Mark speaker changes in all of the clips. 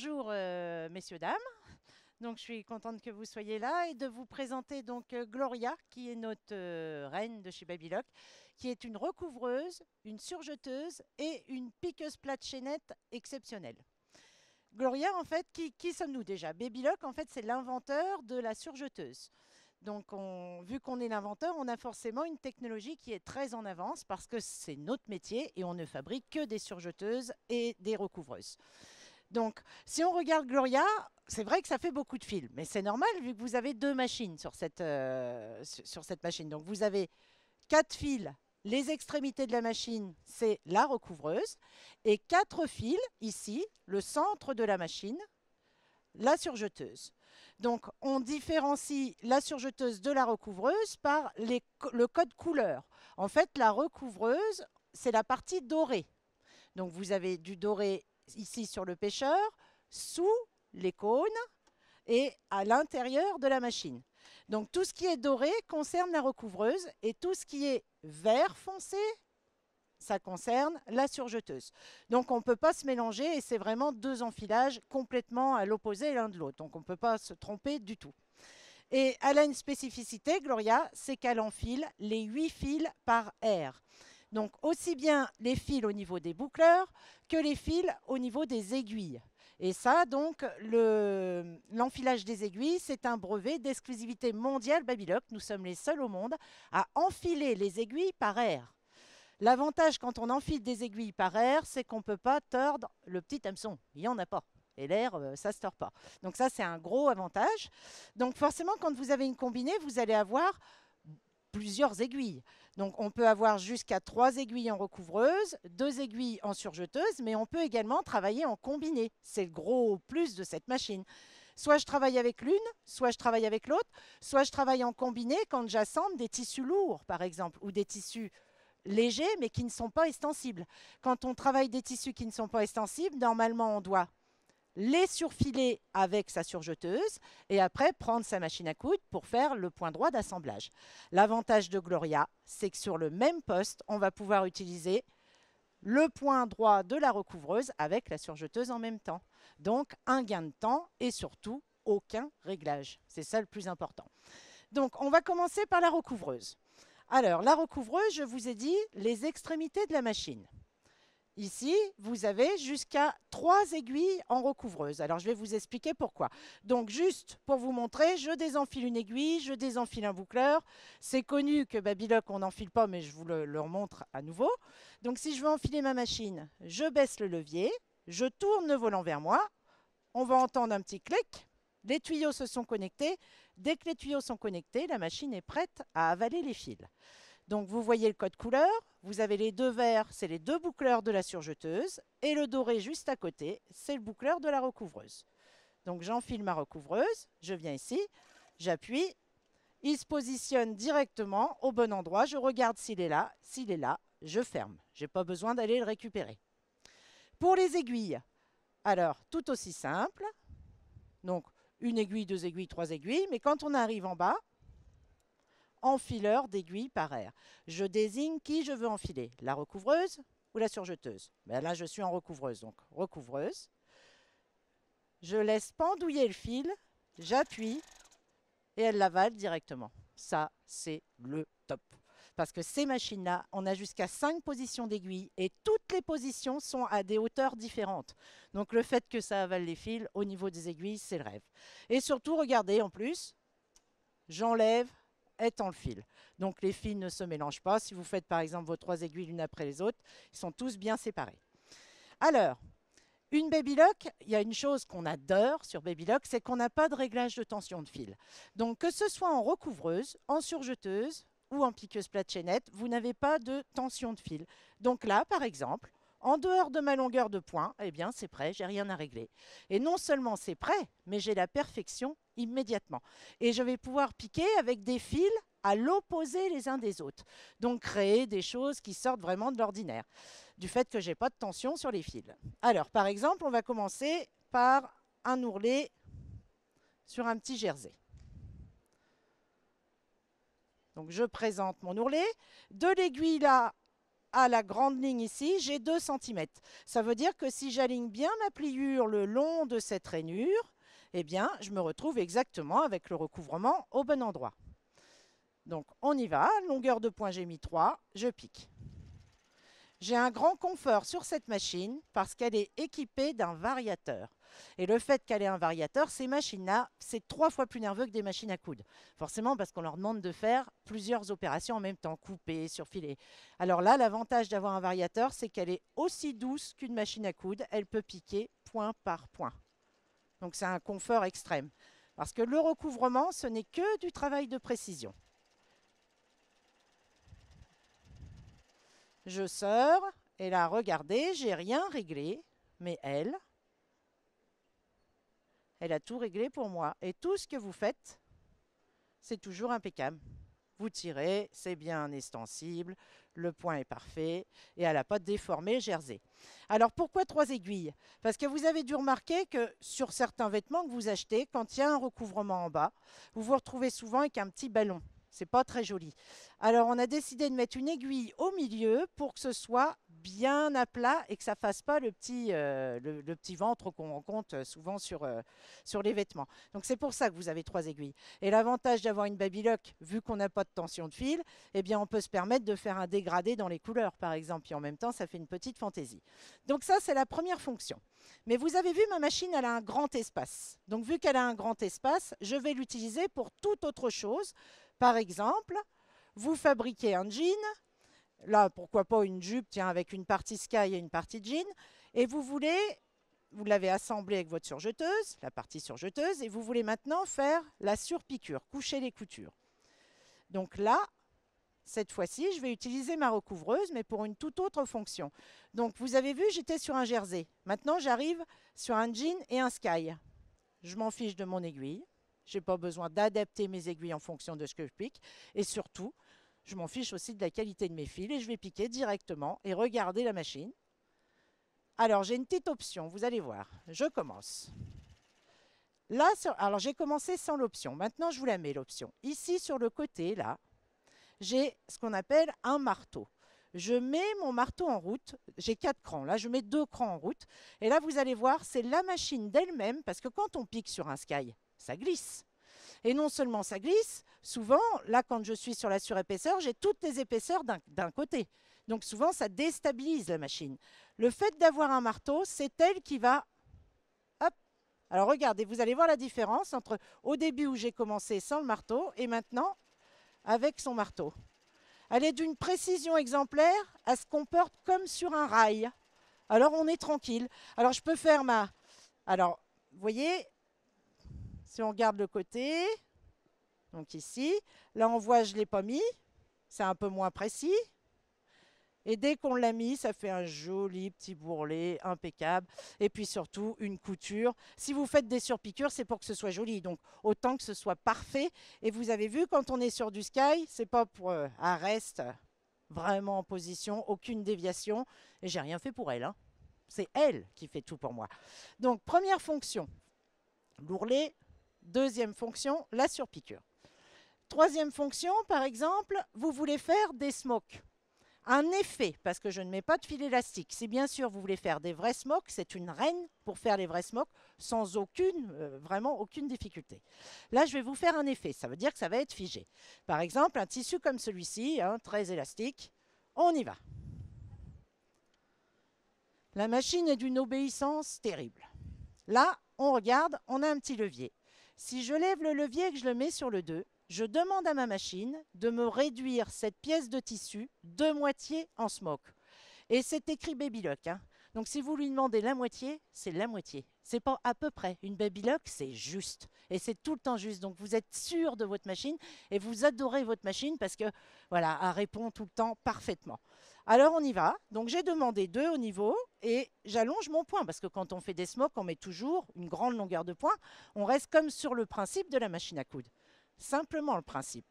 Speaker 1: Bonjour messieurs, dames. Donc je suis contente que vous soyez là et de vous présenter donc Gloria qui est notre reine de chez Babylock, qui est une recouvreuse, une surjeteuse et une piqueuse plate chaînette exceptionnelle. Gloria, en fait, qui sommes-nous déjà? Babylock, en fait, c'est l'inventeur de la surjeteuse. Donc, vu qu'on est l'inventeur, on a forcément une technologie qui est très en avance parce que c'est notre métier et on ne fabrique que des surjeteuses et des recouvreuses. Donc, si on regarde Gloria, c'est vrai que ça fait beaucoup de fils, mais c'est normal vu que vous avez deux machines sur cette machine. Donc, vous avez quatre fils. Les extrémités de la machine, c'est la recouvreuse. Et quatre fils, ici, le centre de la machine, la surjeteuse. Donc, on différencie la surjeteuse de la recouvreuse par le code couleur. En fait, la recouvreuse, c'est la partie dorée. Donc, vous avez du doré ici sur le pêcheur, sous les cônes et à l'intérieur de la machine. Donc, tout ce qui est doré concerne la recouvreuse et tout ce qui est vert foncé, ça concerne la surjeteuse. Donc, on ne peut pas se mélanger et c'est vraiment deux enfilages complètement à l'opposé l'un de l'autre. Donc, on ne peut pas se tromper du tout. Et elle a une spécificité, Gloria, c'est qu'elle enfile les 8 fils par air. Donc, aussi bien les fils au niveau des boucleurs que les fils au niveau des aiguilles. Et ça, donc, l'enfilage des aiguilles, c'est un brevet d'exclusivité mondiale Babylock. Nous sommes les seuls au monde à enfiler les aiguilles par air. L'avantage quand on enfile des aiguilles par air, c'est qu'on ne peut pas tordre le petit hameçon. Il n'y en a pas. Et l'air, ça ne se tord pas. Donc ça, c'est un gros avantage. Donc forcément, quand vous avez une combinée, vous allez avoir plusieurs aiguilles. Donc on peut avoir jusqu'à 3 aiguilles en recouvreuse, 2 aiguilles en surjeteuse, mais on peut également travailler en combiné. C'est le gros plus de cette machine. Soit je travaille avec l'une, soit je travaille avec l'autre, soit je travaille en combiné quand j'assemble des tissus lourds, par exemple, ou des tissus légers mais qui ne sont pas extensibles. Quand on travaille des tissus qui ne sont pas extensibles, normalement on doit les surfiler avec sa surjeteuse et après prendre sa machine à coudre pour faire le point droit d'assemblage. L'avantage de Gloria, c'est que sur le même poste, on va pouvoir utiliser le point droit de la recouvreuse avec la surjeteuse en même temps. Donc un gain de temps et surtout aucun réglage. C'est ça le plus important. Donc on va commencer par la recouvreuse. Alors la recouvreuse, je vous ai dit les extrémités de la machine. Ici, vous avez jusqu'à 3 aiguilles en recouvreuse. Alors, je vais vous expliquer pourquoi. Donc, juste pour vous montrer, je désenfile une aiguille, je désenfile un boucleur. C'est connu que Babylock, on n'enfile pas, mais je vous le remontre à nouveau. Donc, si je veux enfiler ma machine, je baisse le levier, je tourne le volant vers moi. On va entendre un petit clic. Les tuyaux se sont connectés. Dès que les tuyaux sont connectés, la machine est prête à avaler les fils. Donc, vous voyez le code couleur. Vous avez les deux verts, c'est les deux boucleurs de la surjeteuse. Et le doré juste à côté, c'est le boucleur de la recouvreuse. Donc, j'enfile ma recouvreuse. Je viens ici, j'appuie. Il se positionne directement au bon endroit. Je regarde s'il est là. S'il est là, je ferme. Je n'ai pas besoin d'aller le récupérer. Pour les aiguilles, alors, tout aussi simple. Donc, une aiguille, deux aiguilles, trois aiguilles. Mais quand on arrive en bas, enfileur d'aiguilles par air. Je désigne qui je veux enfiler, la recouvreuse ou la surjeteuse. Ben là, je suis en recouvreuse, donc recouvreuse. Je laisse pendouiller le fil, j'appuie et elle l'avale directement. Ça, c'est le top. Parce que ces machines-là, on a jusqu'à 5 positions d'aiguilles et toutes les positions sont à des hauteurs différentes. Donc le fait que ça avale les fils au niveau des aiguilles, c'est le rêve. Et surtout, regardez en plus, j'enlève étant le fil. Donc les fils ne se mélangent pas. Si vous faites par exemple vos 3 aiguilles l'une après les autres, ils sont tous bien séparés. Alors, une Babylock, il y a une chose qu'on adore sur Babylock, c'est qu'on n'a pas de réglage de tension de fil. Donc que ce soit en recouvreuse, en surjeteuse ou en piqueuse plate chaînette, vous n'avez pas de tension de fil. Donc là, par exemple, en dehors de ma longueur de point, eh bien c'est prêt, j'ai rien à régler. Et non seulement c'est prêt, mais j'ai la perfection immédiatement. Et je vais pouvoir piquer avec des fils à l'opposé les uns des autres. Donc créer des choses qui sortent vraiment de l'ordinaire, du fait que je n'ai pas de tension sur les fils. Alors, par exemple, on va commencer par un ourlet sur un petit jersey. Donc, je présente mon ourlet. De l'aiguille là, à la grande ligne ici, j'ai 2 centimètres. Ça veut dire que si j'aligne bien ma pliure le long de cette rainure, eh bien, je me retrouve exactement avec le recouvrement au bon endroit. Donc, on y va. Longueur de point, j'ai mis 3. Je pique. J'ai un grand confort sur cette machine parce qu'elle est équipée d'un variateur. Et le fait qu'elle ait un variateur, ces machines-là, c'est 3 fois plus nerveux que des machines à coudre. Forcément, parce qu'on leur demande de faire plusieurs opérations en même temps, couper, surfiler. Alors là, l'avantage d'avoir un variateur, c'est qu'elle est aussi douce qu'une machine à coudre. Elle peut piquer point par point. Donc c'est un confort extrême. Parce que le recouvrement, ce n'est que du travail de précision. Je sors, et là, regardez, j'ai rien réglé, mais elle a tout réglé pour moi. Et tout ce que vous faites, c'est toujours impeccable. Vous tirez, c'est bien extensible, le point est parfait, et elle n'a pas déformé le jersey. Alors pourquoi 3 aiguilles? Parce que vous avez dû remarquer que sur certains vêtements que vous achetez, quand il y a un recouvrement en bas, vous vous retrouvez souvent avec un petit ballon. C'est pas très joli. Alors, on a décidé de mettre une aiguille au milieu pour que ce soit bien à plat et que ça fasse pas le petit ventre qu'on rencontre souvent sur les vêtements. Donc, c'est pour ça que vous avez 3 aiguilles. Et l'avantage d'avoir une Babylock, vu qu'on n'a pas de tension de fil, eh bien, on peut se permettre de faire un dégradé dans les couleurs, par exemple. Et en même temps, ça fait une petite fantaisie. Donc, ça, c'est la première fonction. Mais vous avez vu, ma machine, elle a un grand espace. Donc, vu qu'elle a un grand espace, je vais l'utiliser pour toute autre chose. Par exemple, vous fabriquez un jean, là, pourquoi pas une jupe, tiens, avec une partie sky et une partie jean, et vous l'avez assemblé avec votre surjeteuse, la partie surjeteuse, et vous voulez maintenant faire la surpiqûre, coucher les coutures. Donc là, cette fois-ci, je vais utiliser ma recouvreuse, mais pour une toute autre fonction. Donc, vous avez vu, j'étais sur un jersey. Maintenant, j'arrive sur un jean et un sky. Je m'en fiche de mon aiguille. Je n'ai pas besoin d'adapter mes aiguilles en fonction de ce que je pique. Et surtout, je m'en fiche aussi de la qualité de mes fils et je vais piquer directement et regarder la machine. Alors, j'ai une petite option, vous allez voir. Je commence. Là, alors j'ai commencé sans l'option. Maintenant, je vous la mets, l'option. Ici, sur le côté, là, j'ai ce qu'on appelle un marteau. Je mets mon marteau en route. J'ai 4 crans. Là, je mets 2 crans en route. Et là, vous allez voir, c'est la machine d'elle-même, parce que quand on pique sur un sky, ça glisse. Et non seulement ça glisse, souvent, là, quand je suis sur la surépaisseur, j'ai toutes les épaisseurs d'un côté. Donc souvent, ça déstabilise la machine. Le fait d'avoir un marteau, c'est elle qui va... Hop. Alors regardez, vous allez voir la différence entre au début où j'ai commencé sans le marteau et maintenant avec son marteau. Elle est d'une précision exemplaire, elle se comporte comme sur un rail. Alors on est tranquille. Alors je peux faire ma... Alors, vous voyez, si on regarde le côté, donc ici, là on voit je ne l'ai pas mis, c'est un peu moins précis. Et dès qu'on l'a mis, ça fait un joli petit bourrelet impeccable. Et puis surtout, une couture. Si vous faites des surpiqûres, c'est pour que ce soit joli. Donc, autant que ce soit parfait. Et vous avez vu, quand on est sur du sky, c'est pas pour un reste vraiment en position, aucune déviation. Et j'ai rien fait pour elle, hein. C'est elle qui fait tout pour moi. Donc, première fonction, l'ourlet. Deuxième fonction, la surpiqûre. Troisième fonction, par exemple, vous voulez faire des smokes. Un effet, parce que je ne mets pas de fil élastique. Si bien sûr vous voulez faire des vrais smokes, c'est une reine pour faire les vrais smokes sans vraiment aucune difficulté. Là, je vais vous faire un effet. Ça veut dire que ça va être figé. Par exemple, un tissu comme celui-ci, hein, très élastique. On y va. La machine est d'une obéissance terrible. Là, on regarde, on a un petit levier. Si je lève le levier et que je le mets sur le 2, je demande à ma machine de me réduire cette pièce de tissu de moitié en smoke. Et c'est écrit Babylock, hein. Donc si vous lui demandez la moitié, c'est la moitié. C'est pas à peu près. Une Babylock, c'est juste. Et c'est tout le temps juste. Donc vous êtes sûr de votre machine et vous adorez votre machine parce que voilà, elle répond tout le temps parfaitement. Alors on y va. Donc j'ai demandé 2 au niveau et j'allonge mon point parce que quand on fait des smokes, on met toujours une grande longueur de point. On reste comme sur le principe de la machine à coudre. Simplement le principe.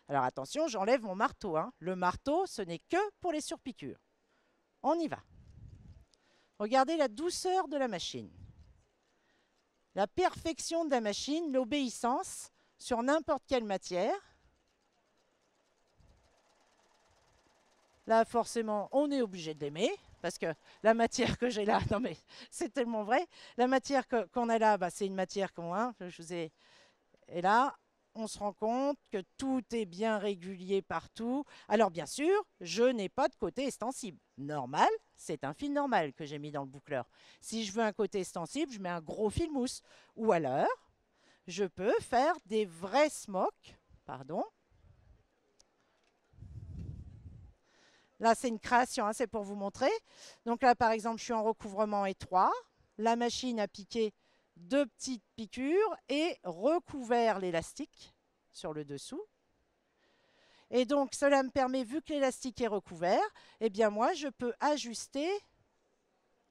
Speaker 1: Alors attention, j'enlève mon marteau, hein. Le marteau, ce n'est que pour les surpiqûres. On y va. Regardez la douceur de la machine. La perfection de la machine, l'obéissance sur n'importe quelle matière. Là, forcément, on est obligé de l'aimer parce que la matière que j'ai là, non mais c'est tellement vrai. La matière qu'on a là, bah, c'est une matière qu'on a. Je vous ai... Et là, on se rend compte que tout est bien régulier partout. Alors bien sûr, je n'ai pas de côté extensible. Normal, c'est un fil normal que j'ai mis dans le boucleur. Si je veux un côté extensible, je mets un gros fil mousse. Ou alors, je peux faire des vrais smocks. Pardon. Là, c'est une création, hein, c'est pour vous montrer. Donc là, par exemple, je suis en recouvrement étroit. La machine a piqué deux petites piqûres et recouvert l'élastique sur le dessous. Et donc, cela me permet, vu que l'élastique est recouvert, eh bien moi, je peux ajuster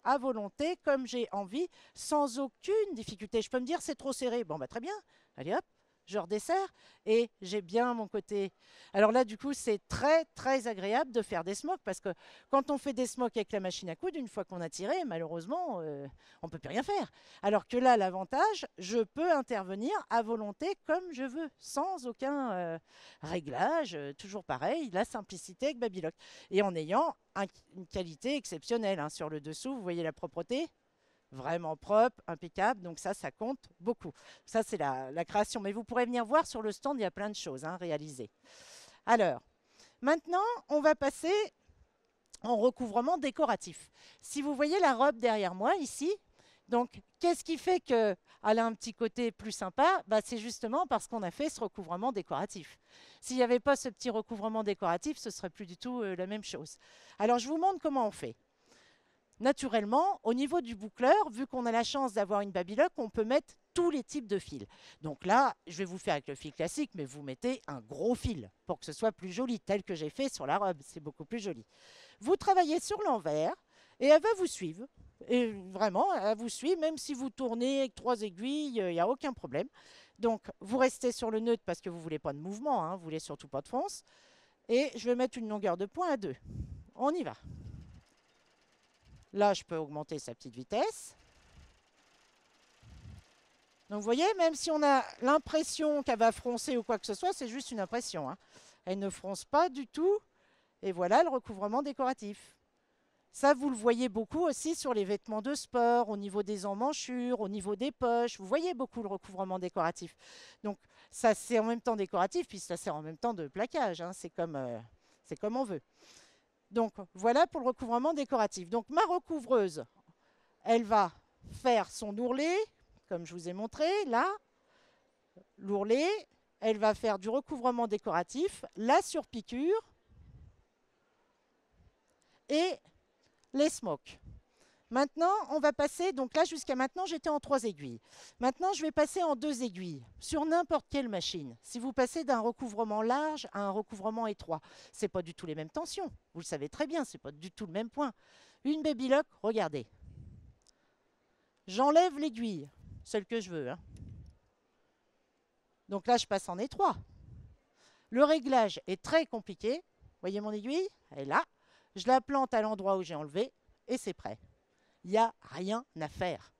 Speaker 1: à volonté, comme j'ai envie, sans aucune difficulté. Je peux me dire, c'est trop serré. Bon, bah très bien. Allez hop, je redesserre et j'ai bien mon côté. Alors là, du coup, c'est très, très agréable de faire des smocks parce que quand on fait des smocks avec la machine à coudre, une fois qu'on a tiré, malheureusement, on ne peut plus rien faire. Alors que là, l'avantage, je peux intervenir à volonté comme je veux, sans aucun réglage, toujours pareil, la simplicité avec Babylock. Et en ayant une qualité exceptionnelle, hein. Sur le dessous, vous voyez la propreté, vraiment propre, impeccable. Donc ça compte beaucoup. Ça, c'est la création. Mais vous pourrez venir voir sur le stand, il y a plein de choses, hein, réalisées. Alors, maintenant, on va passer en recouvrement décoratif. Si vous voyez la robe derrière moi ici, donc qu'est-ce qui fait qu'elle a un petit côté plus sympa? Bah, c'est justement parce qu'on a fait ce recouvrement décoratif. S'il n'y avait pas ce petit recouvrement décoratif, ce serait plus du tout la même chose. Alors, je vous montre comment on fait. Naturellement, au niveau du boucleur, vu qu'on a la chance d'avoir une Babylock, on peut mettre tous les types de fils. Donc là, je vais vous faire avec le fil classique, mais vous mettez un gros fil pour que ce soit plus joli, tel que j'ai fait sur la robe. C'est beaucoup plus joli. Vous travaillez sur l'envers et elle va vous suivre. Et vraiment, elle vous suit, même si vous tournez avec 3 aiguilles, il n'y a aucun problème. Donc, vous restez sur le neutre parce que vous ne voulez pas de mouvement, hein, vous ne voulez surtout pas de fronce. Et je vais mettre une longueur de point à 2. On y va. Là, je peux augmenter sa petite vitesse. Donc, vous voyez, même si on a l'impression qu'elle va froncer ou quoi que ce soit, c'est juste une impression, hein. Elle ne fronce pas du tout. Et voilà le recouvrement décoratif. Ça, vous le voyez beaucoup aussi sur les vêtements de sport, au niveau des emmanchures, au niveau des poches. Vous voyez beaucoup le recouvrement décoratif. Donc, ça, c'est en même temps décoratif, puis ça sert en même temps de plaquage, hein. C'est comme on veut. Donc, voilà pour le recouvrement décoratif. Donc, ma recouvreuse, elle va faire son ourlet, comme je vous ai montré, là. L'ourlet, elle va faire du recouvrement décoratif, la surpiqûre et les smokes. Maintenant, on va passer, donc là jusqu'à maintenant j'étais en 3 aiguilles. Maintenant je vais passer en 2 aiguilles sur n'importe quelle machine. Si vous passez d'un recouvrement large à un recouvrement étroit, ce n'est pas du tout les mêmes tensions. Vous le savez très bien, ce n'est pas du tout le même point. Une Babylock, regardez. J'enlève l'aiguille, celle que je veux, hein. Donc là je passe en étroit. Le réglage est très compliqué. Voyez mon aiguille? Elle est là. Je la plante à l'endroit où j'ai enlevé et c'est prêt. Il n'y a rien à faire.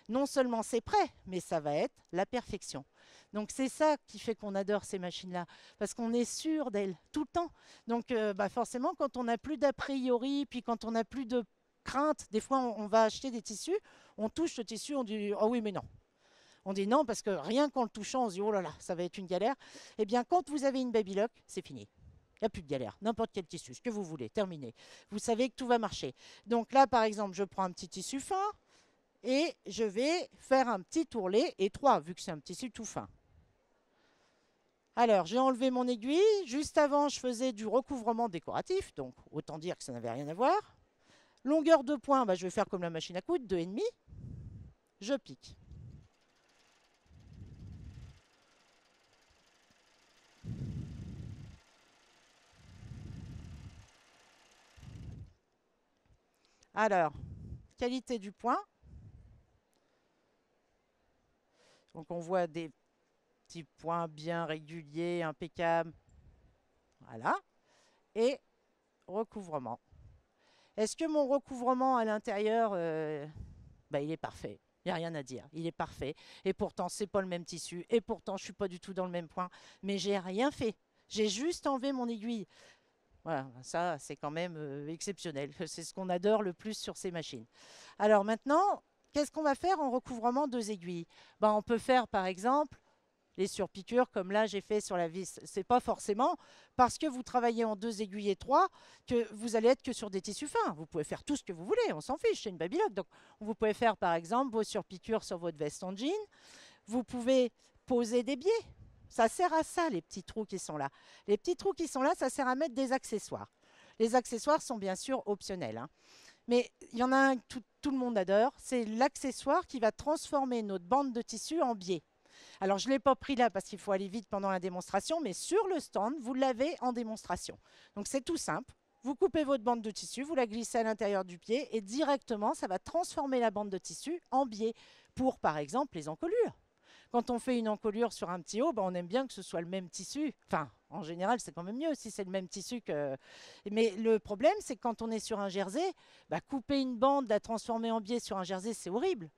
Speaker 1: Non seulement c'est prêt, mais ça va être la perfection. Donc c'est ça qui fait qu'on adore ces machines-là, parce qu'on est sûr d'elles tout le temps. Donc forcément, quand on n'a plus d'a priori, puis quand on n'a plus de crainte, des fois on va acheter des tissus, on touche le tissu, on dit oh oui mais non. On dit non parce que rien qu'en le touchant, on se dit oh là là, ça va être une galère. Eh bien quand vous avez une Babylock, c'est fini. Il n'y a plus de galère. N'importe quel tissu, ce que vous voulez, terminé. Vous savez que tout va marcher. Donc là, par exemple, je prends un petit tissu fin et je vais faire un petit ourlet étroit, vu que c'est un tissu tout fin. Alors, j'ai enlevé mon aiguille. Juste avant, je faisais du recouvrement décoratif, donc autant dire que ça n'avait rien à voir. Longueur de point, je vais faire comme la machine à coudre, 2,5. Je pique. Alors, qualité du point. Donc, on voit des petits points bien réguliers, impeccables. Voilà. Et recouvrement. Est-ce que mon recouvrement à l'intérieur, il est parfait. Il n'y a rien à dire. Il est parfait. Et pourtant, ce n'est pas le même tissu. Et pourtant, je ne suis pas du tout dans le même point. Mais j'ai rien fait. J'ai juste enlevé mon aiguille. Voilà, ça, c'est quand même exceptionnel. C'est ce qu'on adore le plus sur ces machines. Alors maintenant, qu'est-ce qu'on va faire en recouvrement 2 aiguilles? Ben, on peut faire, par exemple, les surpiqûres, comme là j'ai fait sur la vis. C'est pas forcément parce que vous travaillez en 2 aiguilles et 3 que vous allez être que sur des tissus fins. Vous pouvez faire tout ce que vous voulez, on s'en fiche, c'est une babylock. Donc vous pouvez faire par exemple vos surpiqûres sur votre veste en jean. Vous pouvez poser des biais. Ça sert à ça, les petits trous qui sont là. Les petits trous qui sont là, ça sert à mettre des accessoires. Les accessoires sont bien sûr optionnels, hein. Mais il y en a un que tout le monde adore, c'est l'accessoire qui va transformer notre bande de tissu en biais. Alors, je ne l'ai pas pris là parce qu'il faut aller vite pendant la démonstration, mais sur le stand, vous l'avez en démonstration. Donc, c'est tout simple. Vous coupez votre bande de tissu, vous la glissez à l'intérieur du pied et directement, ça va transformer la bande de tissu en biais pour, par exemple, les encolures. Quand on fait une encolure sur un petit haut, ben on aime bien que ce soit le même tissu. Enfin, en général, c'est quand même mieux si c'est le même tissu que... Mais le problème, c'est que quand on est sur un jersey, ben, couper une bande, la transformer en biais sur un jersey, c'est horrible.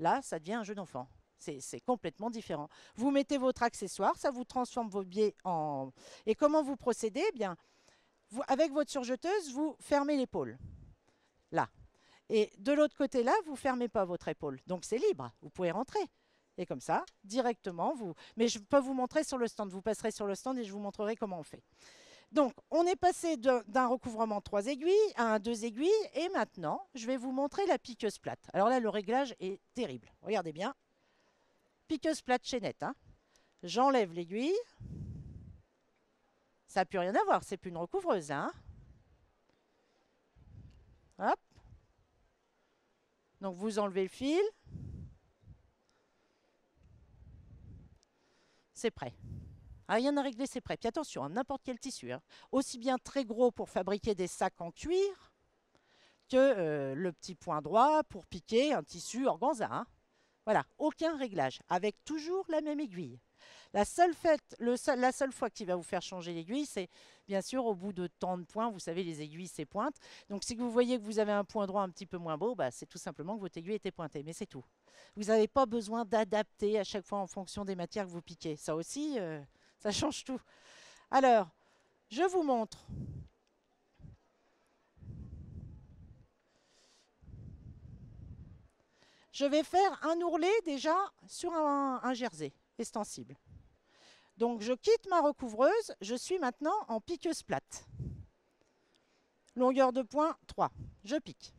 Speaker 1: Là, ça devient un jeu d'enfant. C'est complètement différent. Vous mettez votre accessoire, ça vous transforme vos biais en... Et comment vous procédez? Eh bien, avec votre surjeteuse, vous fermez l'épaule. Là. Et de l'autre côté, là, vous ne fermez pas votre épaule. Donc, c'est libre. Vous pouvez rentrer. Et comme ça, directement, vous... Mais je peux vous montrer sur le stand. Vous passerez sur le stand et je vous montrerai comment on fait. Donc, on est passé d'un recouvrement 3 aiguilles à un 2 aiguilles. Et maintenant, je vais vous montrer la piqueuse plate. Alors là, le réglage est terrible. Regardez bien. Piqueuse plate chaînette, hein. J'enlève l'aiguille. Ça n'a plus rien à voir. C'est plus une recouvreuse, hein. Hop. Donc, vous enlevez le fil. C'est prêt. Ah, rien à régler, c'est prêt. Puis attention, hein, n'importe quel tissu, hein. Aussi bien très gros pour fabriquer des sacs en cuir que le petit point droit pour piquer un tissu organza, hein. Voilà, aucun réglage, avec toujours la même aiguille. La seule fois qu'il va vous faire changer l'aiguille, c'est bien sûr au bout de tant de points. Vous savez, les aiguilles, c'est pointe. Donc, si vous voyez que vous avez un point droit un petit peu moins beau, bah, c'est tout simplement que votre aiguille était pointée. Mais c'est tout. Vous n'avez pas besoin d'adapter à chaque fois en fonction des matières que vous piquez. Ça aussi, ça change tout. Alors, je vous montre. Je vais faire un ourlet déjà sur un jersey extensible. Donc, je quitte ma recouvreuse. Je suis maintenant en piqueuse plate. Longueur de point 3. Je pique.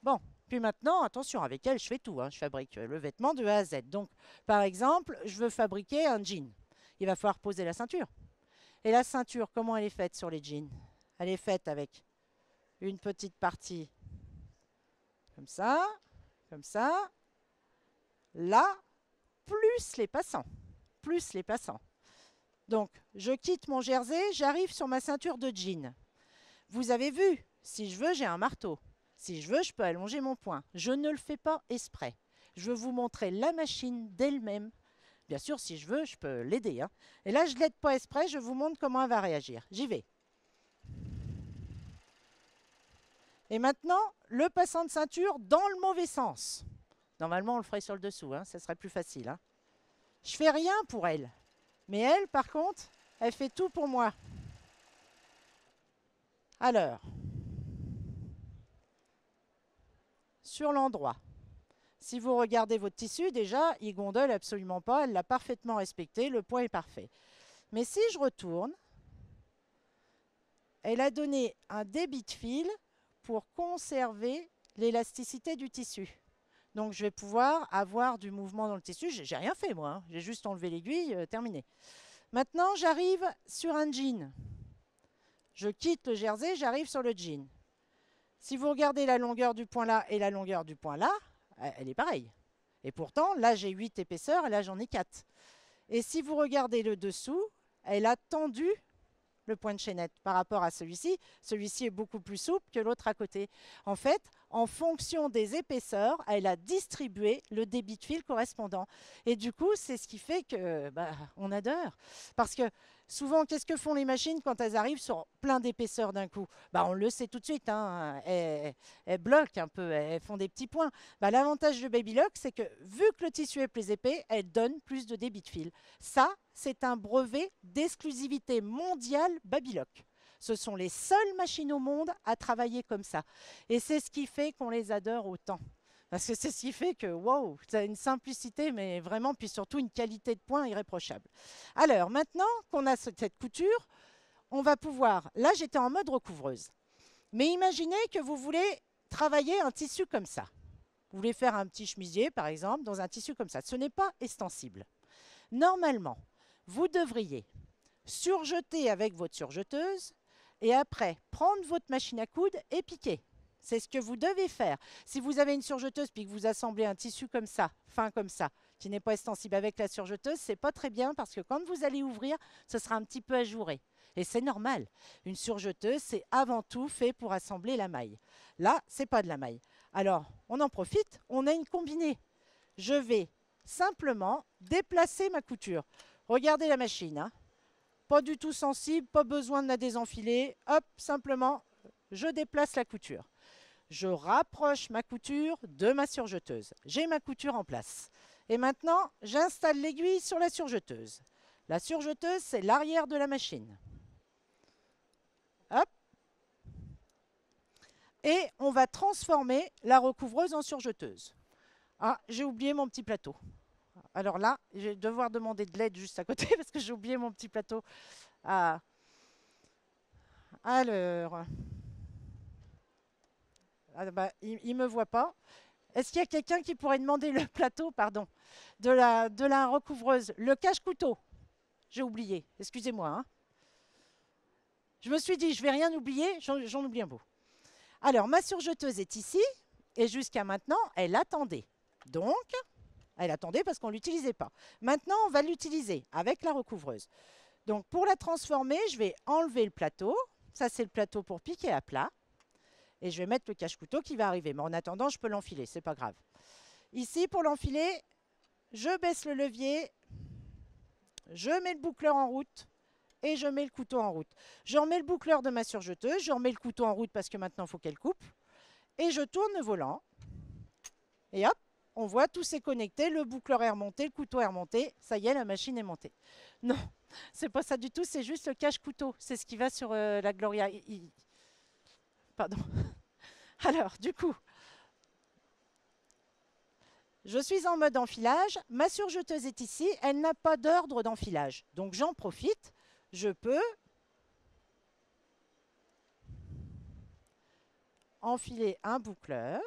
Speaker 1: Bon, puis maintenant, attention, avec elle, je fais tout, hein. Je fabrique le vêtement de A à Z. Donc, par exemple, je veux fabriquer un jean. Il va falloir poser la ceinture. Et la ceinture, comment elle est faite sur les jeans? Elle est faite avec une petite partie comme ça, là, plus les passants. Plus les passants. Donc, je quitte mon jersey, j'arrive sur ma ceinture de jean. Vous avez vu, si je veux, j'ai un marteau. Si je veux, je peux allonger mon poing. Je ne le fais pas exprès. Je veux vous montrer la machine d'elle-même. Bien sûr, si je veux, je peux l'aider, hein. Et là, je ne l'aide pas exprès, je vous montre comment elle va réagir. J'y vais. Et maintenant, le passant de ceinture dans le mauvais sens. Normalement, on le ferait sur le dessous, hein, ça serait plus facile, hein. Je fais rien pour elle. Mais elle, par contre, elle fait tout pour moi. Alors, sur l'endroit, si vous regardez votre tissu, déjà, il gondole absolument pas. Elle l'a parfaitement respecté. Le point est parfait. Mais si je retourne, elle a donné un débit de fil pour conserver l'élasticité du tissu. Donc, je vais pouvoir avoir du mouvement dans le tissu. J'ai rien fait, moi, hein. J'ai juste enlevé l'aiguille, terminé. Maintenant, j'arrive sur un jean. Je quitte le jersey, j'arrive sur le jean. Si vous regardez la longueur du point là et la longueur du point là, elle est pareille. Et pourtant, là, j'ai 8 épaisseurs et là, j'en ai 4. Et si vous regardez le dessous, elle a tendu le point de chaînette par rapport à celui-ci. Celui-ci est beaucoup plus souple que l'autre à côté. En fait, en fonction des épaisseurs, elle a distribué le débit de fil correspondant. Et du coup, c'est ce qui fait que on adore. Parce que Souvent, qu'est-ce que font les machines quand elles arrivent sur plein d'épaisseur d'un coup? Bah, on le sait tout de suite, hein, elles bloquent un peu, elles font des petits points. Bah, l'avantage de Babylock, c'est que vu que le tissu est plus épais, elle donne plus de débit de fil. Ça, c'est un brevet d'exclusivité mondiale Babylock. Ce sont les seules machines au monde à travailler comme ça. Et c'est ce qui fait qu'on les adore autant. Parce que c'est ce qui fait que, wow, ça a une simplicité, mais vraiment, puis surtout une qualité de point irréprochable. Alors, maintenant qu'on a cette couture, on va pouvoir... Là, j'étais en mode recouvreuse. Mais imaginez que vous voulez travailler un tissu comme ça. Vous voulez faire un petit chemisier, par exemple, dans un tissu comme ça. Ce n'est pas extensible. Normalement, vous devriez surjeter avec votre surjeteuse et après prendre votre machine à coudre et piquer. C'est ce que vous devez faire. Si vous avez une surjeteuse puis que vous assemblez un tissu comme ça, fin comme ça, qui n'est pas extensible avec la surjeteuse, c'est pas très bien parce que quand vous allez ouvrir, ce sera un petit peu ajouré. Et c'est normal. Une surjeteuse, c'est avant tout fait pour assembler la maille. Là, c'est pas de la maille. Alors, on en profite, on a une combinée. Je vais simplement déplacer ma couture. Regardez la machine, hein. Pas du tout sensible, pas besoin de la désenfiler. Hop, simplement, je déplace la couture. Je rapproche ma couture de ma surjeteuse. J'ai ma couture en place. Et maintenant, j'installe l'aiguille sur la surjeteuse. La surjeteuse, c'est l'arrière de la machine. Hop. Et on va transformer la recouvreuse en surjeteuse. Ah, j'ai oublié mon petit plateau. Alors là, je vais devoir demander de l'aide juste à côté parce que j'ai oublié mon petit plateau. Ah. Alors... Ah, bah, il ne me voit pas. Est-ce qu'il y a quelqu'un qui pourrait demander le plateau, pardon, de la recouvreuse? Le cache-couteau. J'ai oublié. Excusez-moi, hein. Je me suis dit, je ne vais rien oublier. J'en oublie un bout. Alors, ma surjeteuse est ici. Et jusqu'à maintenant, elle attendait. Donc, elle attendait parce qu'on ne l'utilisait pas. Maintenant, on va l'utiliser avec la recouvreuse. Donc, pour la transformer, je vais enlever le plateau. Ça, c'est le plateau pour piquer à plat. Et je vais mettre le cache-couteau qui va arriver. Mais en attendant, je peux l'enfiler, c'est pas grave. Ici, pour l'enfiler, je baisse le levier, je mets le boucleur en route et je mets le couteau en route. Je remets le boucleur de ma surjeteuse, je remets le couteau en route parce que maintenant, il faut qu'elle coupe. Et je tourne le volant. Et hop, on voit tout s'est connecté, le boucleur est remonté, le couteau est remonté. Ça y est, la machine est montée. Non, c'est pas ça du tout, c'est juste le cache-couteau. C'est ce qui va sur la Gloria. Pardon. Alors, du coup, je suis en mode enfilage. Ma surjeteuse est ici. Elle n'a pas d'ordre d'enfilage. Donc, j'en profite. Je peux enfiler un boucleur.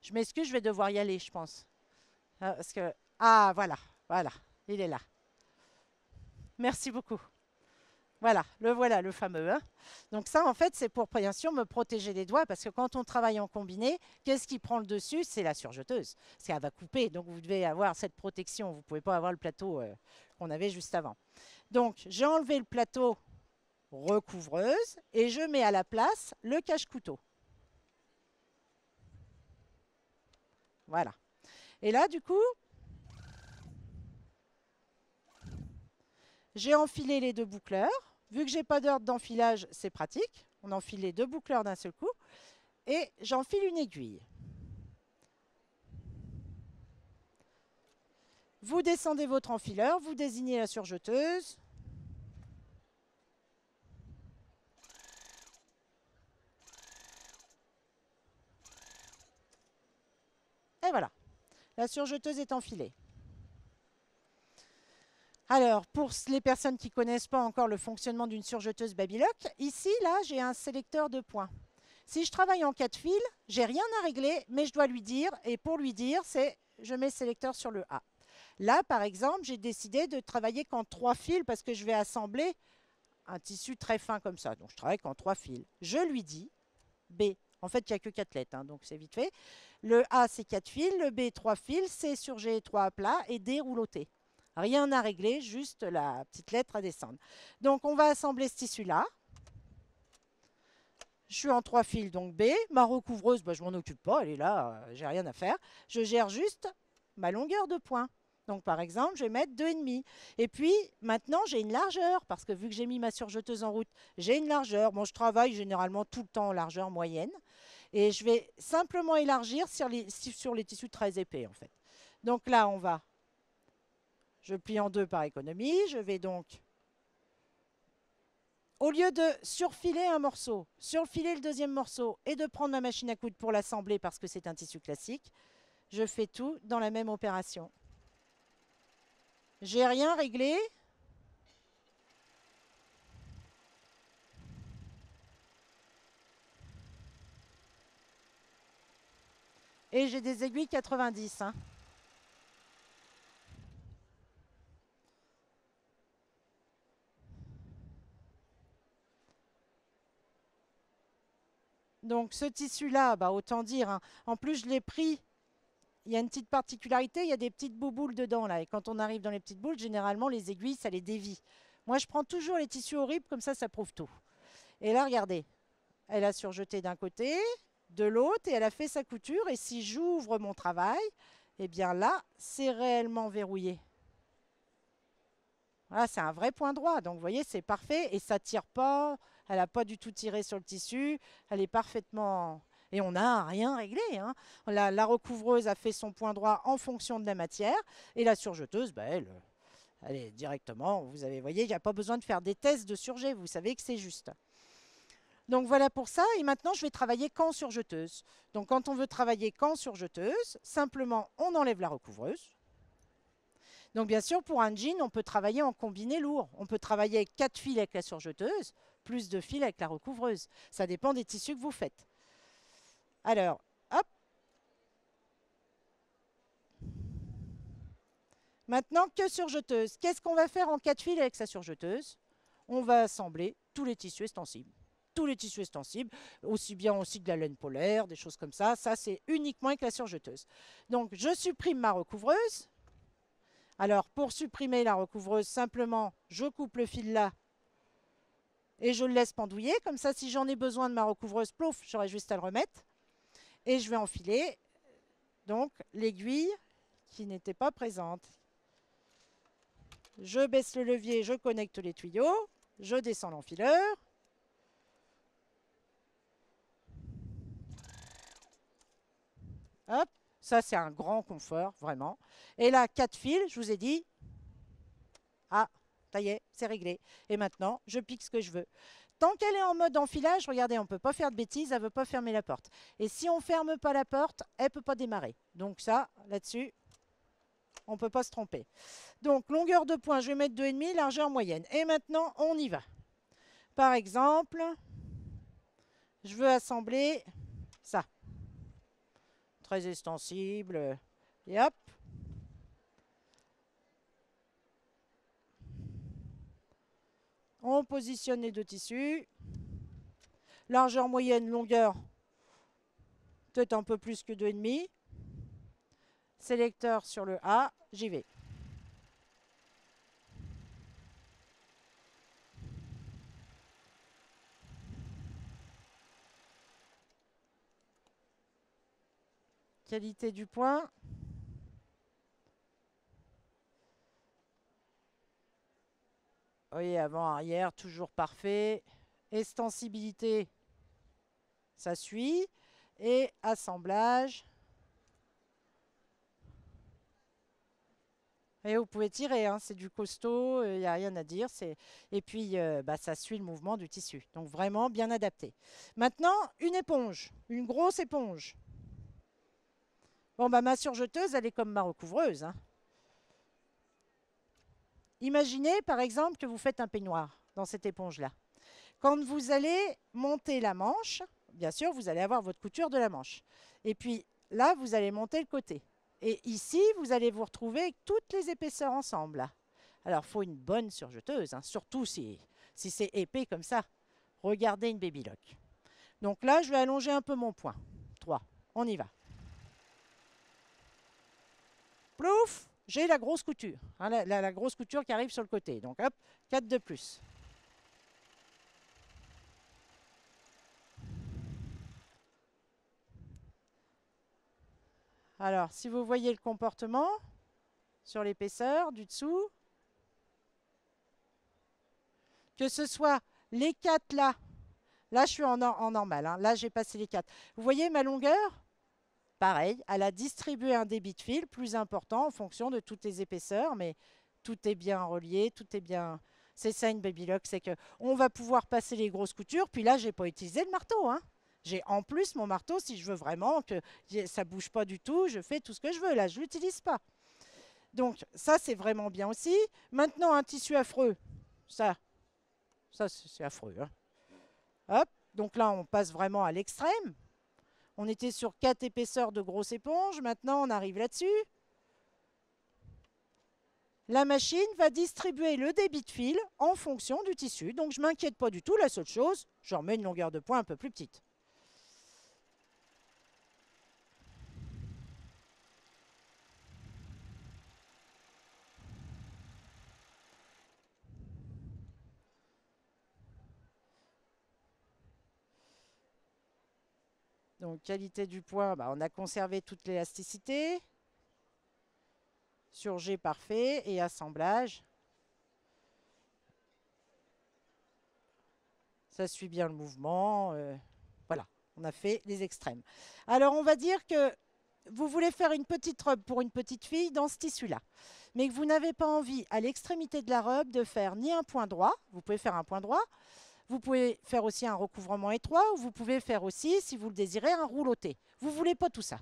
Speaker 1: Je m'excuse, je vais devoir y aller, je pense. Parce que... Ah, voilà, voilà, il est là. Merci beaucoup. Voilà, le fameux. Hein. Donc ça, en fait, c'est pour, bien sûr, me protéger les doigts, parce que quand on travaille en combiné, qu'est-ce qui prend le dessus? C'est la surjeteuse. Parce qu'elle va couper, donc vous devez avoir cette protection. Vous ne pouvez pas avoir le plateau qu'on avait juste avant. Donc, j'ai enlevé le plateau recouvreuse et je mets à la place le cache-couteau. Voilà. Et là, du coup, j'ai enfilé les deux boucleurs. Vu que je n'ai pas d'ordre d'enfilage, c'est pratique. On enfile les deux boucleurs d'un seul coup. Et j'enfile une aiguille. Vous descendez votre enfileur, vous désignez la surjeteuse. Et voilà, la surjeteuse est enfilée. Alors, pour les personnes qui ne connaissent pas encore le fonctionnement d'une surjeteuse Babylock, ici, là, j'ai un sélecteur de points. Si je travaille en 4 fils, j'ai rien à régler, mais je dois lui dire, et pour lui dire, c'est je mets sélecteur sur le A. Là, par exemple, j'ai décidé de travailler qu'en 3 fils parce que je vais assembler un tissu très fin comme ça. Donc, je travaille qu'en 3 fils. Je lui dis B. En fait, il n'y a que 4 lettres, hein, donc c'est vite fait. Le A, c'est 4 fils, le B, 3 fils, C sur G, 3 à plat et D rouloté. Rien à régler, juste la petite lettre à descendre. Donc, on va assembler ce tissu-là. Je suis en 3 fils, donc B. Ma recouvreuse, bah, je ne m'en occupe pas, elle est là, j'ai rien à faire. Je gère juste ma longueur de point. Donc, par exemple, je vais mettre 2,5. Et puis, maintenant, j'ai une largeur, parce que vu que j'ai mis ma surjeteuse en route, j'ai une largeur. Bon, je travaille généralement tout le temps en largeur moyenne. Et je vais simplement élargir sur les tissus très épais, en fait. Donc là, je plie en deux par économie. Je vais donc, au lieu de surfiler un morceau, surfiler le deuxième morceau et de prendre ma machine à coudre pour l'assembler parce que c'est un tissu classique, je fais tout dans la même opération. J'ai rien réglé. Et j'ai des aiguilles 90. Hein. Donc ce tissu-là, bah, autant dire, hein. En plus je l'ai pris, il y a une petite particularité, il y a des petites bouboules dedans là. Et quand on arrive dans les petites boules, généralement les aiguilles, ça les dévie. Moi je prends toujours les tissus horribles, comme ça prouve tout. Et là, regardez, elle a surjeté d'un côté, de l'autre, et elle a fait sa couture. Et si j'ouvre mon travail, eh bien là, c'est réellement verrouillé. Voilà, c'est un vrai point droit. Donc, vous voyez, c'est parfait. Et ça ne tire pas. Elle n'a pas du tout tiré sur le tissu. Elle est parfaitement... Et on n'a rien réglé. Hein. La recouvreuse a fait son point droit en fonction de la matière. Et la surjeteuse, bah, elle est directement... Vous voyez, il n'y a pas besoin de faire des tests de surjet. Vous savez que c'est juste. Donc voilà pour ça. Et maintenant, je vais travailler qu'en surjeteuse. Donc quand on veut travailler qu'en surjeteuse, simplement, on enlève la recouvreuse. Donc bien sûr, pour un jean, on peut travailler en combiné lourd. On peut travailler avec 4 fils avec la surjeteuse, plus 2 fils avec la recouvreuse. Ça dépend des tissus que vous faites. Alors, hop. Maintenant, que surjeteuse. Qu'est-ce qu'on va faire en 4 fils avec sa surjeteuse? On va assembler tous les tissus extensibles. Tous les tissus extensibles, aussi bien aussi que la laine polaire, des choses comme ça. Ça, c'est uniquement avec la surjeteuse. Donc, je supprime ma recouvreuse. Alors, pour supprimer la recouvreuse, simplement, je coupe le fil là et je le laisse pendouiller. Comme ça, si j'en ai besoin de ma recouvreuse, plouf, j'aurai juste à le remettre. Et je vais enfiler donc l'aiguille qui n'était pas présente. Je baisse le levier, je connecte les tuyaux, je descends l'enfileur. Hop, ça c'est un grand confort, vraiment. Et là, 4 fils, je vous ai dit, ah, ça y est, c'est réglé. Et maintenant, je pique ce que je veux. Tant qu'elle est en mode enfilage, regardez, on ne peut pas faire de bêtises, elle ne veut pas fermer la porte. Et si on ne ferme pas la porte, elle ne peut pas démarrer. Donc ça, là-dessus, on ne peut pas se tromper. Donc, longueur de point, je vais mettre 2,5, largeur moyenne. Et maintenant, on y va. Par exemple, je veux assembler ça. Très extensible. Et hop. On positionne les deux tissus. Largeur moyenne, longueur, peut-être un peu plus que 2,5. Sélecteur sur le A, j'y vais. Qualité du point. Oui, avant, arrière, toujours parfait. Extensibilité, ça suit. Et assemblage. Et vous pouvez tirer, hein, c'est du costaud, il n'y a rien à dire. Et puis, bah, ça suit le mouvement du tissu. Donc, vraiment bien adapté. Maintenant, une éponge, une grosse éponge. Bon, bah, ma surjeteuse, elle est comme ma recouvreuse. Hein. Imaginez, par exemple, que vous faites un peignoir dans cette éponge-là. Quand vous allez monter la manche, bien sûr, vous allez avoir votre couture de la manche. Et puis, là, vous allez monter le côté. Et ici, vous allez vous retrouver avec toutes les épaisseurs ensemble. Là. Alors, il faut une bonne surjeteuse, hein, surtout si c'est épais comme ça. Regardez une Baby Lock. Donc là, je vais allonger un peu mon point. 3. On y va. Plouf, j'ai la grosse couture. Hein, la grosse couture qui arrive sur le côté. Donc hop, 4 de plus. Alors, si vous voyez le comportement sur l'épaisseur du dessous, que ce soit les 4 là, là je suis en normal, hein, là j'ai passé les 4. Vous voyez ma longueur? Pareil, elle a distribué un débit de fil plus important en fonction de toutes les épaisseurs, mais tout est bien relié, tout est bien. C'est ça une baby lock, c'est que on va pouvoir passer les grosses coutures. Puis là, j'ai pas utilisé le marteau, hein. J'ai en plus mon marteau si je veux vraiment que ça bouge pas du tout. Je fais tout ce que je veux. Là, je l'utilise pas. Donc ça, c'est vraiment bien aussi. Maintenant, un tissu affreux, ça, ça c'est affreux, hein. Hop. Donc là, on passe vraiment à l'extrême. On était sur 4 épaisseurs de grosse éponge. Maintenant, on arrive là-dessus. La machine va distribuer le débit de fil en fonction du tissu. Donc, je ne m'inquiète pas du tout. La seule chose, je remets une longueur de point un peu plus petite. Donc, qualité du point, on a conservé toute l'élasticité. Surjet parfait et assemblage. Ça suit bien le mouvement. Voilà, on a fait les extrêmes. Alors, on va dire que vous voulez faire une petite robe pour une petite fille dans ce tissu-là, mais que vous n'avez pas envie à l'extrémité de la robe de faire ni un point droit, vous pouvez faire un point droit, vous pouvez faire aussi un recouvrement étroit, ou vous pouvez faire aussi, si vous le désirez, un rouloté. Vous ne voulez pas tout ça.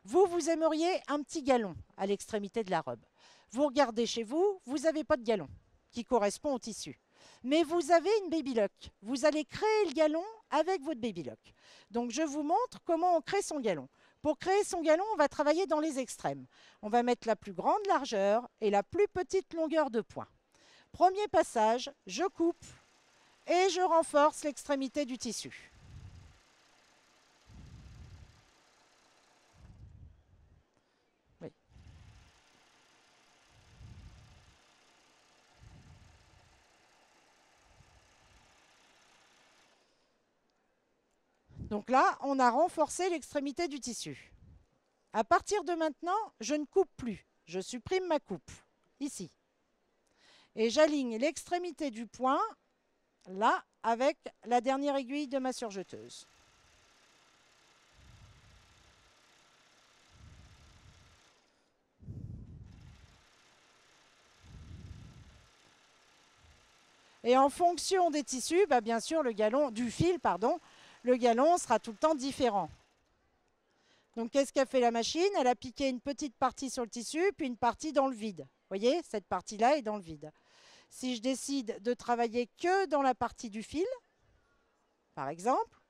Speaker 1: Vous aimeriez un petit galon à l'extrémité de la robe. Vous regardez chez vous, vous n'avez pas de galon qui correspond au tissu. Mais vous avez une baby lock. Vous allez créer le galon avec votre baby lock. Donc je vous montre comment on crée son galon. Pour créer son galon, on va travailler dans les extrêmes. On va mettre la plus grande largeur et la plus petite longueur de point. Premier passage, je coupe et je renforce l'extrémité du tissu. Oui. Donc là, on a renforcé l'extrémité du tissu. À partir de maintenant, je ne coupe plus. Je supprime ma coupe, ici. Et j'aligne l'extrémité du point, là, avec la dernière aiguille de ma surjeteuse. Et en fonction des tissus, bien sûr, le galon, du fil, pardon, le galon sera tout le temps différent. Donc, qu'est-ce qu'a fait la machine? Elle a piqué une petite partie sur le tissu, puis une partie dans le vide. Vous voyez, cette partie-là est dans le vide. Si je décide de travailler que dans la partie du fil, par exemple,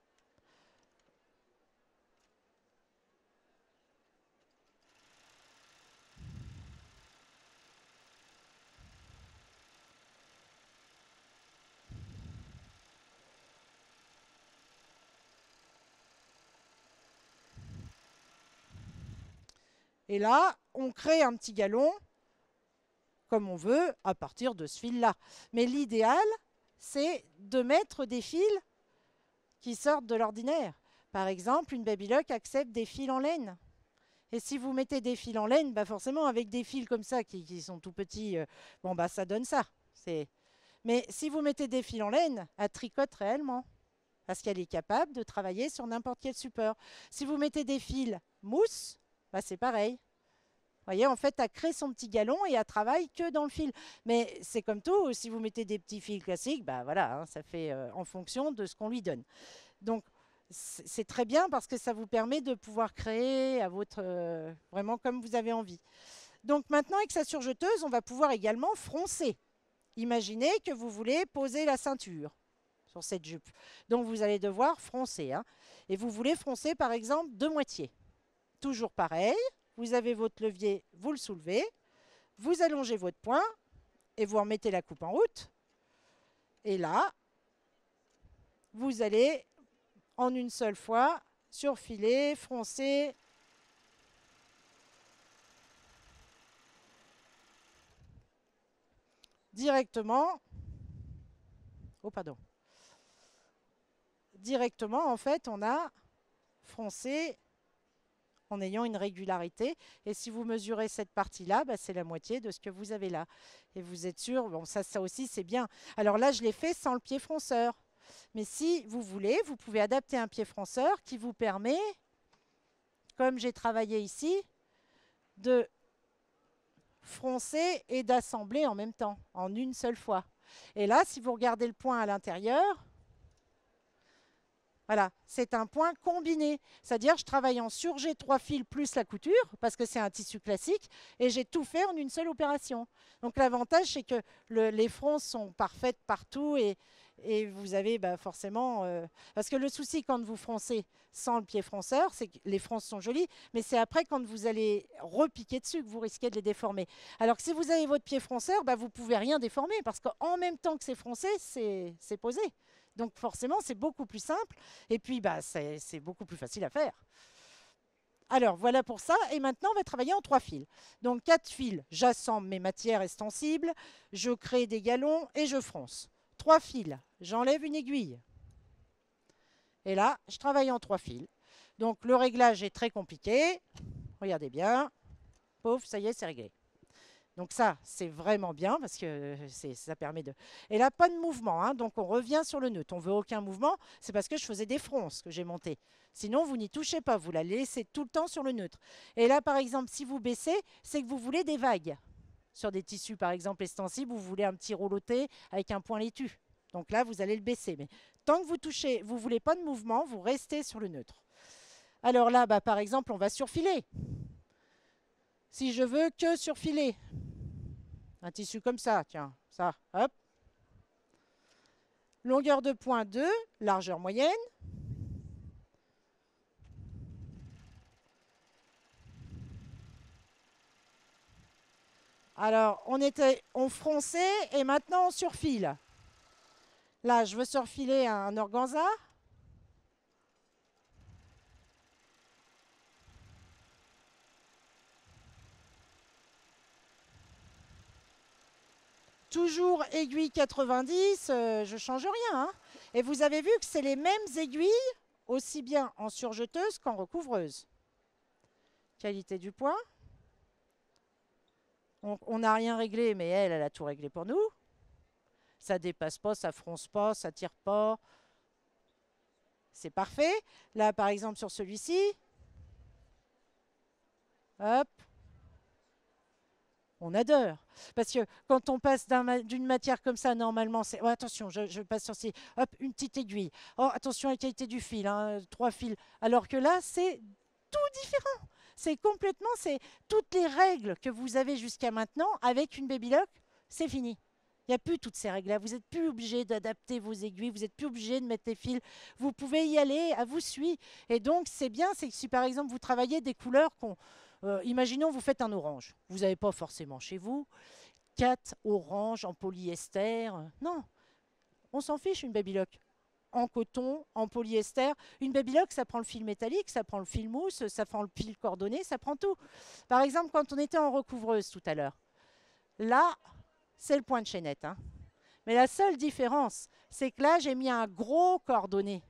Speaker 1: et là, on crée un petit galon comme on veut à partir de ce fil-là. Mais l'idéal, c'est de mettre des fils qui sortent de l'ordinaire. Par exemple, une baby lock accepte des fils en laine. Et si vous mettez des fils en laine, forcément, avec des fils comme ça qui sont tout petits, ça donne ça. Mais si vous mettez des fils en laine, elle tricote réellement. Parce qu'elle est capable de travailler sur n'importe quel support. Si vous mettez des fils mousse, c'est pareil. Vous voyez, en fait, elle crée son petit galon et elle travaille que dans le fil. Mais c'est comme tout, si vous mettez des petits fils classiques, voilà, hein, ça fait en fonction de ce qu'on lui donne. Donc, c'est très bien parce que ça vous permet de pouvoir créer à votre vraiment comme vous avez envie. Donc maintenant, avec sa surjeteuse, on va pouvoir également froncer. Imaginez que vous voulez poser la ceinture sur cette jupe. Donc vous allez devoir froncer. Hein. Et vous voulez froncer par exemple de moitié. Toujours pareil, vous avez votre levier, vous le soulevez, vous allongez votre poing et vous remettez la coupe en route. Et là, vous allez en une seule fois surfiler, froncer. Directement. Oh, pardon. Directement, en fait, on a froncé en ayant une régularité. Et si vous mesurez cette partie-là, bah, c'est la moitié de ce que vous avez là. Et vous êtes sûr, bon, ça aussi, c'est bien. Alors là, je l'ai fait sans le pied fronceur. Mais si vous voulez, vous pouvez adapter un pied fronceur qui vous permet, comme j'ai travaillé ici, de froncer et d'assembler en même temps, en une seule fois. Et là, si vous regardez le point à l'intérieur, voilà, c'est un point combiné. C'est-à-dire, je travaille en surjet 3 fils plus la couture, parce que c'est un tissu classique, et j'ai tout fait en une seule opération. Donc l'avantage, c'est que les fronces sont parfaites partout, et vous avez bah, forcément... parce que le souci quand vous froncez sans le pied fronceur, c'est que les fronces sont jolies, mais c'est après quand vous allez repiquer dessus que vous risquez de les déformer. Alors que si vous avez votre pied fronceur, bah, vous ne pouvez rien déformer, parce qu'en même temps que c'est froncé, c'est posé. Donc forcément, c'est beaucoup plus simple. Et puis, bah, c'est beaucoup plus facile à faire. Alors, voilà pour ça. Et maintenant, on va travailler en 3 fils. Donc, 4 fils, j'assemble mes matières extensibles, je crée des galons et je fronce. 3 fils, j'enlève une aiguille. Et là, je travaille en 3 fils. Donc, le réglage est très compliqué. Regardez bien. Pouf, ça y est, c'est réglé. Donc ça, c'est vraiment bien parce que ça permet de... Et là, pas de mouvement, hein, donc on revient sur le neutre. On veut aucun mouvement, c'est parce que je faisais des fronces que j'ai montées. Sinon, vous n'y touchez pas, vous la laissez tout le temps sur le neutre. Et là, par exemple, si vous baissez, c'est que vous voulez des vagues. Sur des tissus, par exemple, extensibles, vous voulez un petit rouloté avec un point laitue. Donc là, vous allez le baisser. Mais tant que vous touchez, vous ne voulez pas de mouvement, vous restez sur le neutre. Alors là, bah, par exemple, on va surfiler. Si je veux que surfiler, un tissu comme ça, tiens, ça, hop. Longueur de point 2, largeur moyenne. Alors, on fronçait et maintenant on surfile. Là, je veux surfiler un organza. Toujours aiguille 90, je ne change rien, hein. Et vous avez vu que c'est les mêmes aiguilles, aussi bien en surjeteuse qu'en recouvreuse. Qualité du point. On n'a rien réglé, mais elle a tout réglé pour nous. Ça dépasse pas, ça fronce pas, ça tire pas. C'est parfait. Là, par exemple, sur celui-ci, hop, on adore. Parce que quand on passe d'une matière comme ça, normalement, c'est... Oh, attention, je passe sur ci. Hop, une petite aiguille. Oh, attention à la qualité du fil, hein, 3 fils. Alors que là, c'est tout différent. C'est complètement... C'est toutes les règles que vous avez jusqu'à maintenant avec une Baby Lock, c'est fini. Il n'y a plus toutes ces règles-là. Vous n'êtes plus obligé d'adapter vos aiguilles. Vous n'êtes plus obligé de mettre les fils. Vous pouvez y aller, à vous suit. Et donc, c'est bien, c'est que si par exemple vous travaillez des couleurs qu'on... imaginons, vous faites un orange. Vous n'avez pas forcément chez vous 4 oranges en polyester. Non, on s'en fiche une Babylock. En coton, en polyester. Une Babylock, ça prend le fil métallique, ça prend le fil mousse, ça prend le fil coordonné, ça prend tout. Par exemple, quand on était en recouvreuse tout à l'heure, là, c'est le point de chaînette, hein. Mais la seule différence, c'est que là, j'ai mis un gros coordonné.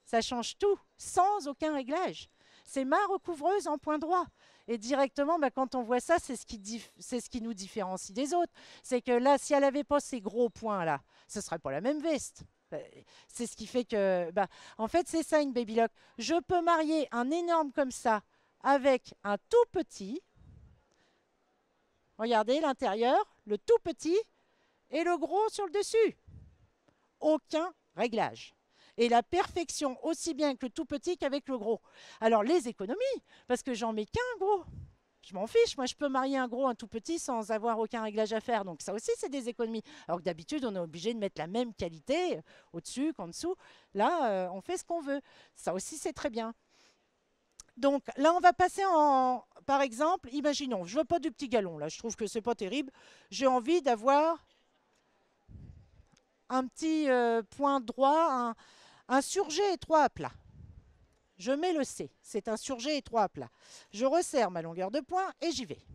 Speaker 1: Ça change tout, sans aucun réglage. C'est ma recouvreuse en point droit. Et directement, bah, quand on voit ça, c'est ce qui nous différencie des autres. C'est que là, si elle n'avait pas ces gros points-là, ce ne serait pas la même veste. C'est ce qui fait que... Bah, en fait, c'est ça une Baby Lock. Je peux marier un énorme comme ça avec un tout petit. Regardez l'intérieur, le tout petit et le gros sur le dessus. Aucun réglage. Et la perfection aussi bien que le tout petit qu'avec le gros. Alors les économies, parce que j'en mets qu'un gros. Je m'en fiche, moi je peux marier un gros, un tout petit sans avoir aucun réglage à faire. Donc ça aussi c'est des économies. Alors que d'habitude on est obligé de mettre la même qualité au-dessus qu'en dessous. Là on fait ce qu'on veut. Ça aussi c'est très bien. Donc là on va passer en... Par exemple, imaginons, je veux pas du petit galon là, je trouve que c'est pas terrible. J'ai envie d'avoir un petit point droit, un surjet étroit à plat. Je mets le C, c'est un surjet étroit à plat. Je resserre ma longueur de point et j'y vais.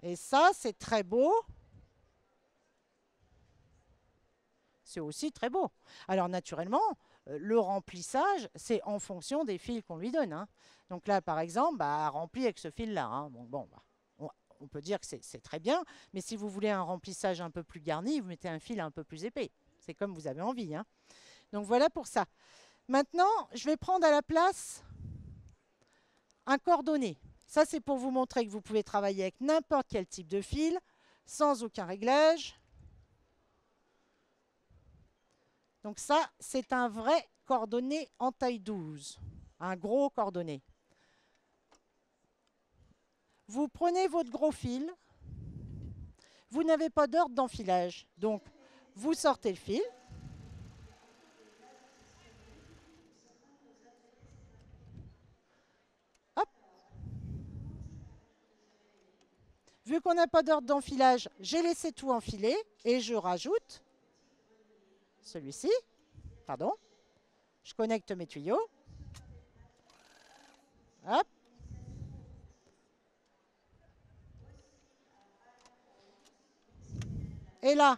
Speaker 1: Et ça, c'est très beau. C'est aussi très beau. Alors naturellement, le remplissage, c'est en fonction des fils qu'on lui donne, hein. Donc là, par exemple, bah, rempli avec ce fil-là, hein. Bon, bah, on peut dire que c'est très bien, mais si vous voulez un remplissage un peu plus garni, vous mettez un fil un peu plus épais. C'est comme vous avez envie, hein. Donc voilà pour ça. Maintenant, je vais prendre à la place un cordonnet. Ça, c'est pour vous montrer que vous pouvez travailler avec n'importe quel type de fil, sans aucun réglage. Donc ça, c'est un vrai cordonnet en taille 12, un gros cordonnet. Vous prenez votre gros fil, vous n'avez pas d'ordre d'enfilage, donc vous sortez le fil. Hop. Vu qu'on n'a pas d'ordre d'enfilage, j'ai laissé tout enfiler et je rajoute celui-ci. Pardon. Je connecte mes tuyaux. Hop. Et là,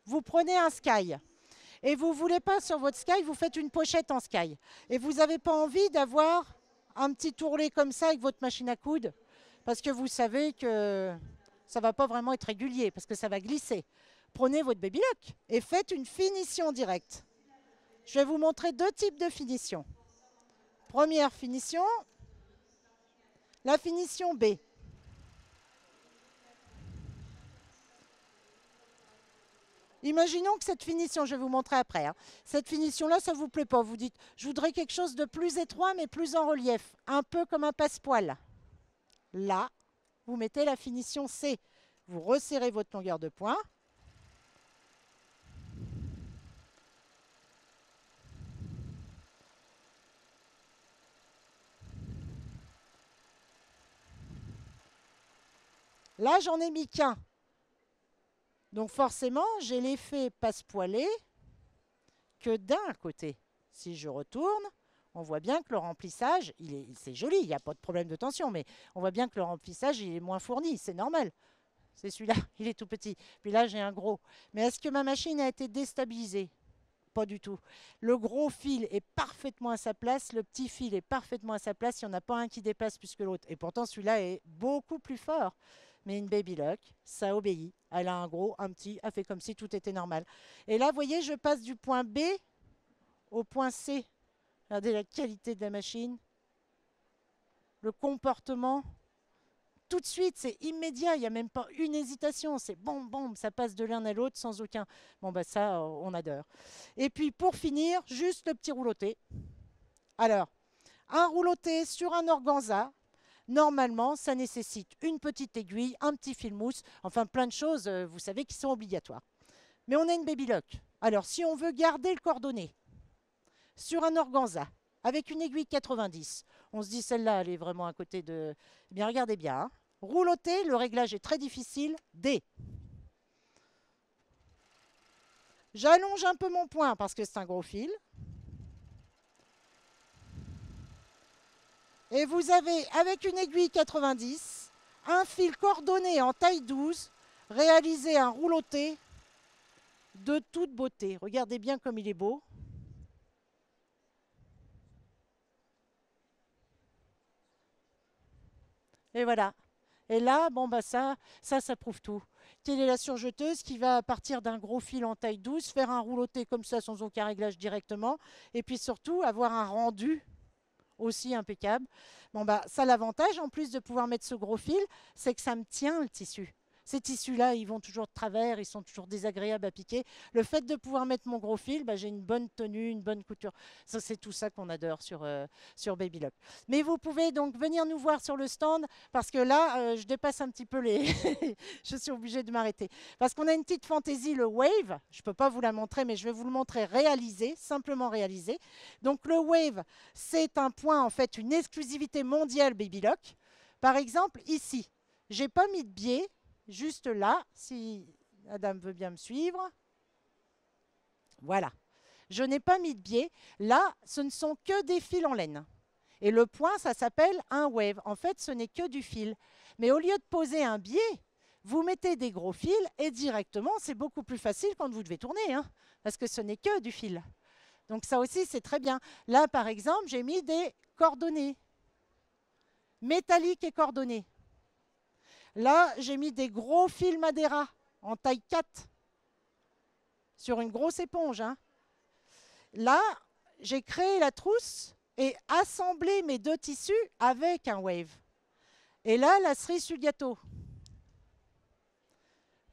Speaker 1: vous prenez un sky. Et vous ne voulez pas sur votre sky, vous faites une pochette en sky. Et vous n'avez pas envie d'avoir un petit tourlet comme ça avec votre machine à coudre, parce que vous savez que ça ne va pas vraiment être régulier, parce que ça va glisser. Prenez votre Baby Lock et faites une finition directe. Je vais vous montrer deux types de finition. Première finition, la finition B. Imaginons que cette finition, je vais vous montrer après, hein, cette finition-là, ça ne vous plaît pas. Vous dites, je voudrais quelque chose de plus étroit, mais plus en relief, un peu comme un passepoil. Là, vous mettez la finition C. Vous resserrez votre longueur de point. Là, j'en ai mis qu'un. Donc forcément, j'ai l'effet passepoilé que d'un côté. Si je retourne, on voit bien que le remplissage, c'est joli, il n'y a pas de problème de tension, mais on voit bien que le remplissage, il est moins fourni, c'est normal. C'est celui-là, il est tout petit. Puis là, j'ai un gros. Mais est-ce que ma machine a été déstabilisée? Pas du tout. Le gros fil est parfaitement à sa place, le petit fil est parfaitement à sa place, il n'y en a pas un qui dépasse plus que l'autre. Et pourtant, celui-là est beaucoup plus fort. Mais une Baby Lock, ça obéit. Elle a un gros, un petit, elle fait comme si tout était normal. Et là, vous voyez, je passe du point B au point C. Regardez la qualité de la machine, le comportement. Tout de suite, c'est immédiat, il n'y a même pas une hésitation, c'est bon, bon, ça passe de l'un à l'autre sans aucun. Bon, bah ça, on adore. Et puis pour finir, juste le petit rouloté. Alors, un rouloté sur un organza, normalement, ça nécessite une petite aiguille, un petit fil mousse, enfin plein de choses, vous savez, qui sont obligatoires. Mais on a une Baby Lock. Alors, si on veut garder le cordonnet sur un organza, avec une aiguille 90, on se dit celle-là, elle est vraiment à côté de... Eh bien, regardez bien, hein. Rouloté, le réglage est très difficile. D. J'allonge un peu mon point parce que c'est un gros fil. Et vous avez, avec une aiguille 90, un fil coordonné en taille 12, réalisé un rouloté de toute beauté. Regardez bien comme il est beau. Et voilà. Et là, bon, bah ça prouve tout. Quelle est la surjeteuse qui va partir d'un gros fil en taille 12, faire un rouloté comme ça sans aucun réglage directement, et puis surtout avoir un rendu aussi impeccable. Bon, bah ça, l'avantage, en plus de pouvoir mettre ce gros fil, c'est que ça me tient le tissu. Ces tissus-là, ils vont toujours de travers, ils sont toujours désagréables à piquer. Le fait de pouvoir mettre mon gros fil, bah, j'ai une bonne tenue, une bonne couture. Ça, c'est tout ça qu'on adore sur Baby Lock. Mais vous pouvez donc venir nous voir sur le stand, parce que là, je dépasse un petit peu les... je suis obligée de m'arrêter. Parce qu'on a une petite fantaisie, le Wave. Je ne peux pas vous la montrer, mais je vais vous le montrer réalisé, simplement réalisé. Donc le Wave, c'est un point, en fait, une exclusivité mondiale Baby Lock. Par exemple, ici, j'ai pas mis de biais, juste là, si Madame veut bien me suivre. Voilà. Je n'ai pas mis de biais. Là, ce ne sont que des fils en laine. Et le point, ça s'appelle un wave. En fait, ce n'est que du fil. Mais au lieu de poser un biais, vous mettez des gros fils et directement, c'est beaucoup plus facile quand vous devez tourner, hein, parce que ce n'est que du fil. Donc ça aussi, c'est très bien. Là, par exemple, j'ai mis des coordonnées, métalliques et coordonnées. Là, j'ai mis des gros fils Madeira en taille 4 sur une grosse éponge. Hein. Là, j'ai créé la trousse et assemblé mes deux tissus avec un wave. Et là, la cerise sur le gâteau.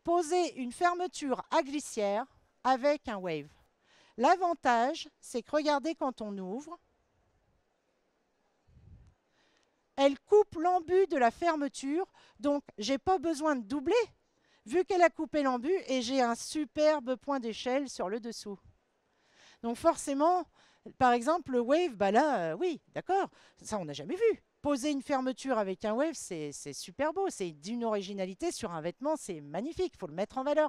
Speaker 1: Poser une fermeture à glissière avec un wave. L'avantage, c'est que regardez quand on ouvre, elle coupe l'embu de la fermeture, donc je n'ai pas besoin de doubler, vu qu'elle a coupé l'embu, et j'ai un superbe point d'échelle sur le dessous. Donc forcément, par exemple, le wave, bah là, oui, d'accord, ça on n'a jamais vu. Poser une fermeture avec un wave, c'est super beau, c'est d'une originalité sur un vêtement, c'est magnifique, il faut le mettre en valeur.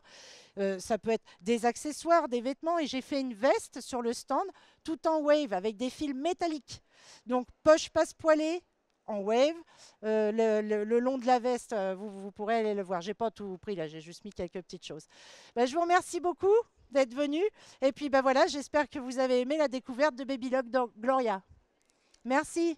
Speaker 1: Ça peut être des accessoires, des vêtements, et j'ai fait une veste sur le stand, tout en wave, avec des fils métalliques. Donc poche passe-poilée, en wave. Le long de la veste, vous pourrez aller le voir. Je n'ai pas tout pris là, j'ai juste mis quelques petites choses. Ben, je vous remercie beaucoup d'être venu. Et puis ben, voilà, j'espère que vous avez aimé la découverte de Babylock Gloria. Merci.